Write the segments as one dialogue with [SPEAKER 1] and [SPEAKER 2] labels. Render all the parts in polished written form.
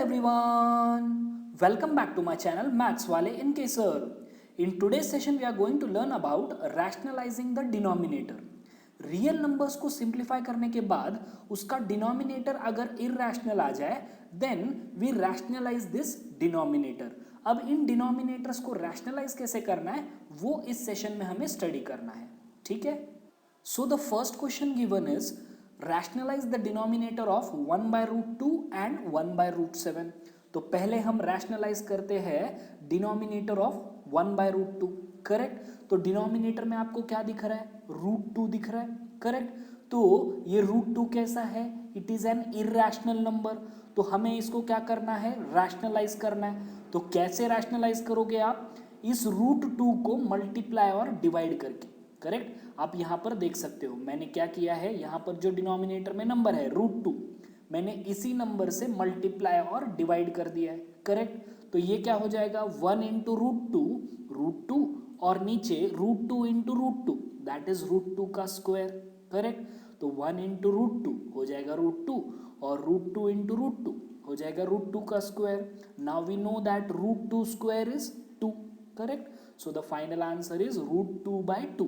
[SPEAKER 1] everyone, welcome back to my channel Maths Wale NK Sir. In today's session we are going to learn about rationalizing the denominator. Real numbers को simplify करने के बाद उसका denominator अगर irrational आ जाए then we rationalize this denominator. अब इन डिनोमिनेटर्स को रैशनलाइज कैसे करना है वो इस सेशन में हमें स्टडी करना है. ठीक है. So the first question given is rationalise the denominator of 1 by root 2 and 1 by root 7. तो पहले हम रैशनलाइज करते हैं denominator of 1 by root 2. Correct. तो डिनोमिनेटर में आपको क्या दिख रहा है? रूट 2 दिख रहा है. करेक्ट. तो ये रूट 2 कैसा है? It is an irrational number. तो हमें इसको क्या करना है? रैशनलाइज करना है. तो कैसे रैशनलाइज करोगे आप? इस रूट 2 को मल्टीप्लाई और डिवाइड करके. करेक्ट. आप यहां पर देख सकते हो मैंने क्या किया है. यहां पर जो डिनोमिनेटर में नंबर है रूट 2, मैंने इसी नंबर से मल्टीप्लाई और डिवाइड कर दिया है. करेक्ट. तो ये क्या हो जाएगा? 1 इंटू रूट टू और नीचे root 2 into root 2 that is root 2 का स्क्वायर. करेक्ट. तो 1 इंटू रूट 2 हो जाएगा रूट 2 और रूट 2 इंटू रूट 2 हो जाएगा रूट 2 का square. Now we know that root 2 square is 2. Correct. So the final answer is root 2 by 2.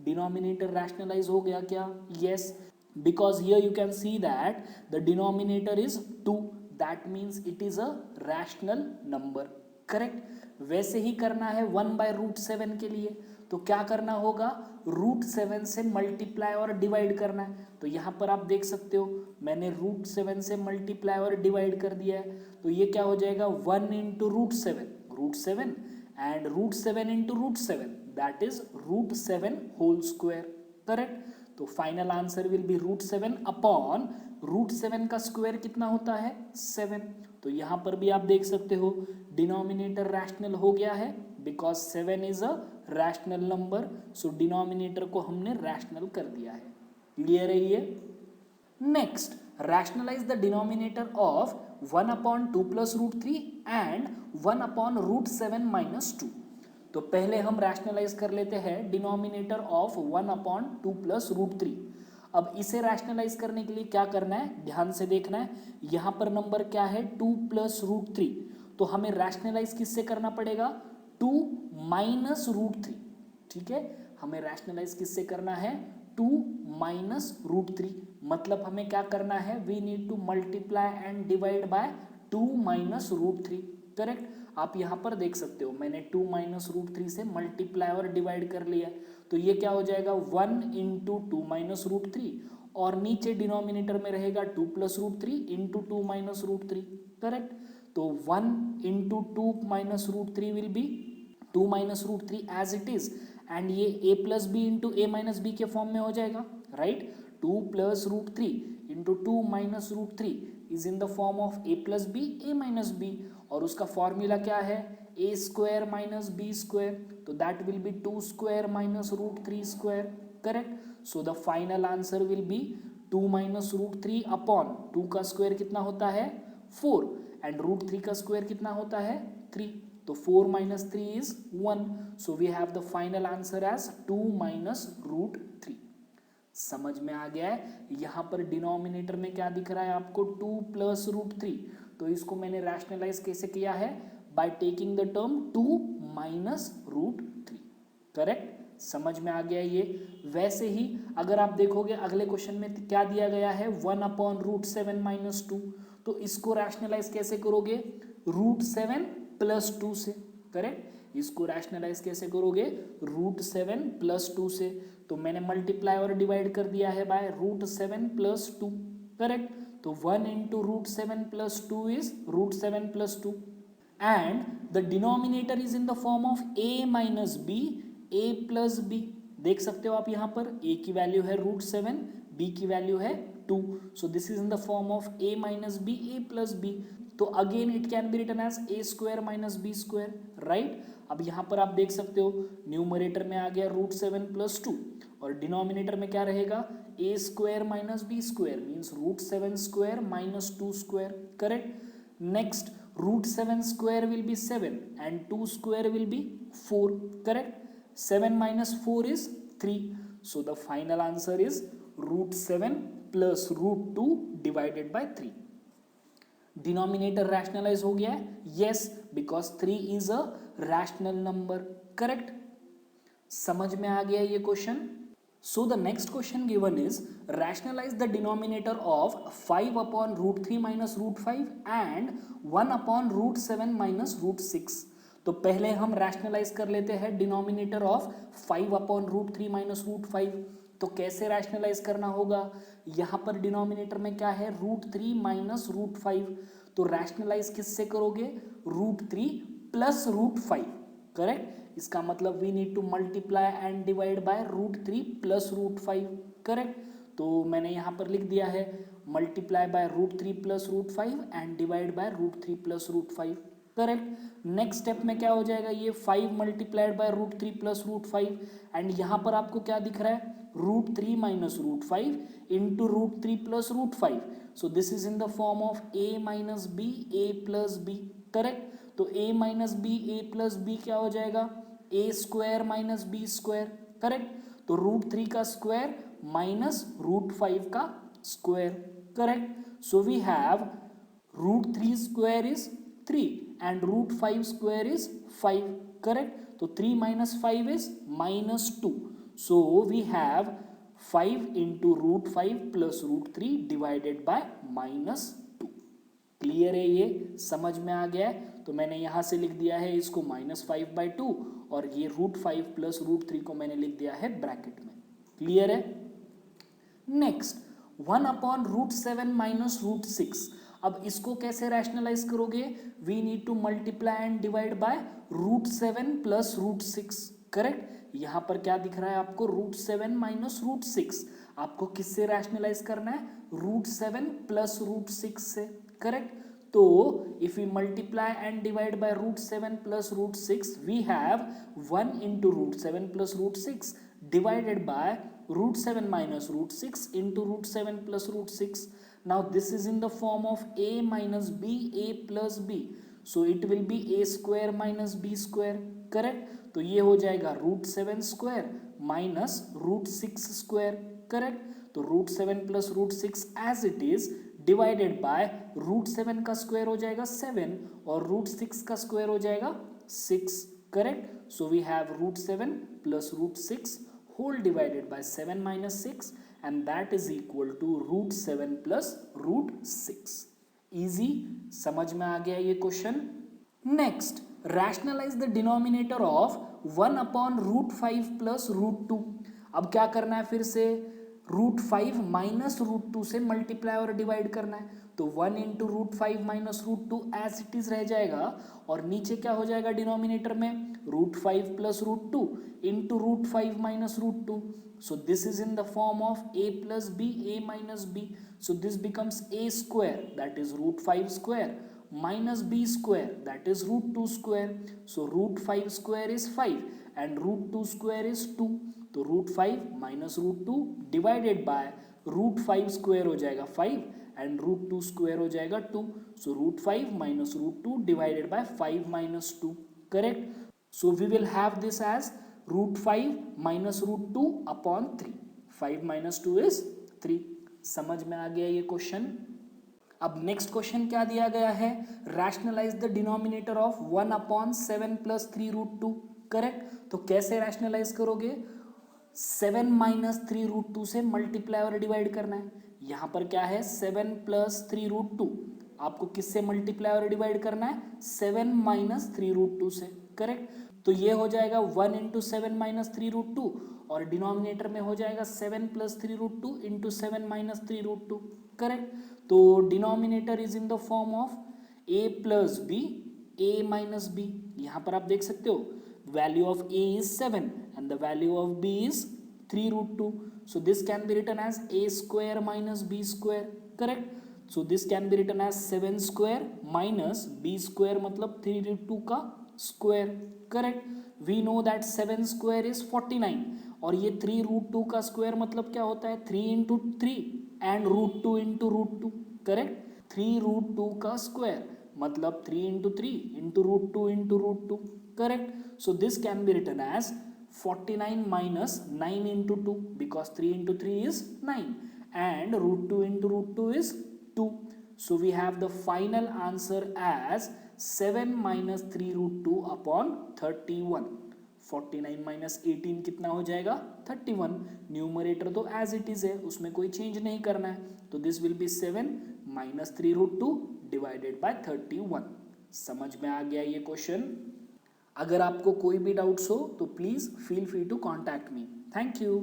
[SPEAKER 1] Denominator rationalise हो गया क्या? Yes. because here you can see that the denominator is 2, that means it is a rational number. Correct. वैसे ही करना है 1 by root 7 के लिए. तो क्या करना होगा? रूट 7 से मल्टीप्लाई और डिवाइड करना है. तो यहां पर आप देख सकते हो मैंने रूट 7 से मल्टीप्लाई और डिवाइड कर दिया है. तो ये क्या हो जाएगा? 1 into root 7 and root 7 into root 7 that is root 7 whole square. Correct. तो final answer will be root 7 upon root 7 का स्क्वायर कितना होता है? 7. तो यहां पर भी आप देख सकते हो डिनोमिनेटर रैशनल हो गया है because 7 is a rational number. So denominator को हमने रैशनल कर दिया है. क्लियर है ये? Next, rationalise the denominator of 1 upon 2 plus root 3 and 1 upon root 7 minus 2. तो पहले हम रैशनलाइज कर लेते हैं denominator of 1 upon 2 plus root 3. अब इसे रैशनलाइज करने के लिए क्या करना है? ध्यान से देखना है. यहां पर नंबर क्या है? 2 प्लस रूट 3. तो हमें रैशनलाइज किससे करना पड़ेगा? 2 माइनस रूट 3. ठीक है. हमें रैशनलाइज किससे करना है? 2 माइनस रूट 3. मतलब हमें क्या करना है? We need to multiply and divide by 2 minus root 3. Correct. आप यहां पर देख सकते हो मैंने 2 माइनस रूट 3 से मल्टीप्लाई और डिवाइड कर लिया. तो ये क्या हो जाएगा? 1 इंटू 2 माइनस रूट 3 और नीचे डिनोमिनेटर में रहेगा 2 plus root 3 into 2 minus root 3. Correct. तो 1 into 2 minus root 3 will be 2 minus root 3 as it is and ये a plus B into A minus B के फॉर्म में हो जाएगा. Right. 2 plus root 3 into 2 minus root 3 is in the form of a plus B A minus B और उसका formula क्या है? a square minus b square. तो that will be 2 square minus root 3 square. Correct. So the final answer will be 2 minus root 3 upon 2 का square कितना होता है? 4 and root 3 का स्क्वायर कितना होता है? 3. तो 4 minus 3 is 1. So we have the final answer as 2 minus root 3. समझ में आ गया है? यहां पर डिनोमिनेटर में क्या दिख रहा है आपको? 2 प्लस रूट 3. तो इसको मैंने रैशनलाइज कैसे किया है? By taking the term 2 minus root 3. Correct. समझ में आ गया ये? वैसे ही अगर आप देखोगे अगले क्वेश्चन में क्या दिया गया है? 1 अपॉन रूट 7 माइनस 2. तो इसको रैशनलाइज कैसे करोगे? रूट 7 प्लस 2 से. करेक्ट. इसको रैशनलाइज कैसे करोगे? रूट 7 प्लस 2 से. तो मैंने मल्टीप्लाई और डिवाइड कर दिया है बाय रूट 7 प्लस 2. करेक्ट. तो 1 into root 7 plus 2 is root 7 plus 2 and the denominator is in the form of a minus b a plus b. देख सकते हो आप यहां पर a की वैल्यू है रूट 7, b की वैल्यू है 2. So this is in the form of a minus b a plus b. तो again it can be written as a square minus b square. Right. अब यहां पर आप देख सकते हो न्यूमरेटर में आ गया रूट 7 प्लस 2 और डिनोमिनेटर में क्या रहेगा? a square minus b square means root 7 square minus 2 square. Correct. Next, root 7 square will be 7 and 2 square will be 4. Correct. 7 minus 4 is 3. So the final answer is root 7 plus root 2 divided by 3. Denominator rationalise हो गया है, yes, because 3 is a rational number, correct. समझ में आ गया ये question. So the next question given is rationalise the denominator of 5 upon root 3 minus root 5 and 1 upon root 7 minus root 6। तो पहले हम रैशनलाइज कर लेते हैं denominator of 5 upon root 3 minus root 5। तो कैसे रैशनलाइज करना होगा, यहां पर डिनोमिनेटर में क्या है, रूट 3 माइनस रूट 5। तो रैशनलाइज किससे करोगे, रूट 3 प्लस रूट 5, करेक्ट। इसका मतलब we need to multiply and divide by root 3 plus root 5, correct. तो मैंने यहां पर लिख दिया है multiply by root 3 plus root 5 and divide by root 3 plus root 5, correct. Next step में क्या हो जाएगा, ये 5 multiplied by root 3 plus root 5 and यहां पर आपको क्या दिख रहा है, root 3 minus root 5 into root 3 plus root 5। So this is in the form of a minus b a plus b, correct. तो a minus b a plus b क्या हो जाएगा, a square minus b square, correct. तो root 3 का square minus root 5 का square, correct. So we have root 3 square is 3 and root 5 square is 5, correct. So 3 minus 5 is minus 2. So we have 5 into root 5 plus root 3 divided by minus 2. Clear है, ये समझ में आ गया है। तो मैंने यहां से लिख दिया है इसको -5/2 और ये रूट 5 प्लस रूट 3 को मैंने लिख दिया है ब्रैकेट में। क्लियर है। Next 1 upon root 7 minus root 6। अब इसको कैसे रैशनलाइज करोगे, we need to multiply and divide by root 7 plus root 6, correct. यहां पर क्या दिख रहा है आपको, रूट 7 माइनस रूट 6। आपको किससे रैशनलाइज करना है, रूट 7 प्लस रूट 6 से, करेक्ट। तो if we multiply and divide by root 7 plus root 6 we have 1 into root 7 plus root 6 divided by root 7 minus root 6 into root 7 plus root 6. Now this is in the form of a minus b, a plus b. So it will be a square minus b square, correct. तो ये हो जाएगा root 7 square minus root 6 square, correct. तो root 7 plus root 6 as it is divided by root 7 का square हो जाएगा 7 और root 6 का स्क्वायर हो जाएगा 6, correct. So we have root 7 plus root 6 whole divided by 7 minus 6 and that is equal to root 7 plus root 6. Easy, समझ में आ गया ये question. Next rationalise the denominator of 1 upon root 5 plus root 2। अब क्या करना है, फिर से रूट 5 माइनस रूट 2 से मल्टीप्लाई और डिवाइड करना है। तो 1 into root 5 minus root 2 as it is रह जाएगा और नीचे क्या हो जाएगा डिनोमिनेटर में, root 5 plus root 2 into root 5 minus root 2। So this is in the form of a plus B A minus b. So this becomes a square that is root 5 square minus b square that is root 2 square. So root 5 square is 5 and root 2 square is 2. तो root 5 minus root 2 divided by root 5 square हो जाएगा 5 and root 2 square हो जाएगा 2. So root 5 minus root 2 divided by 5 minus 2, correct. So we will have this as root 5 minus root 2 upon 3. 5 minus 2 is 3. समझ में आ गया ये क्वेश्चन। अब नेक्स्ट क्वेश्चन क्या दिया गया है, rationalise the denominator of 1 upon 7 plus 3 root 2, correct. तो कैसे रैशनलाइज करोगे, 7 माइनस 3 रूट 2 से मल्टीप्लाई और डिवाइड करना है। यहां पर क्या है 7 प्लस 3 रूट 2, आपको किससे मल्टीप्लाई और डिवाइड करना है, 7 माइनस 3 रूट 2 से, करेक्ट। तो ये हो जाएगा 1 इंटू 7 माइनस 3 रूट 2 और डिनोमिनेटर में हो जाएगा 7 plus 3 root 2 into 7 minus 3 root 2, correct. तो denominator is in the form of a plus b a minus b. यहां पर आप देख सकते हो value of a is 7 and the value of b is 3 root 2। So this can be written as a square minus b square, correct. So this can be written as 7 square minus b square मतलब 3 root 2 का square, correct. We know that 7 square is 49 और ये 3 root 2 का square मतलब क्या होता है 3 into 3 and root 2 into root 2, correct. 3 root 2 का स्क्वायर मतलब 3 into 3 into root 2 into root 2, correct. So this can be written as 49 minus 9 into 2 because 3 into 3 is 9 and root 2 into root 2 is 2. So we have the final answer as 7 minus 3 root 2 upon 31. 49 minus 18 कितना हो जाएगा 31. Numerator तो as it is है, उसमें कोई change नहीं करना है, तो this will be 7 minus 3 root 2 divided by 31. समझ में आ गया ये क्वेश्चन? अगर आपको कोई भी डाउट्स हो तो please feel free to contact me. Thank you.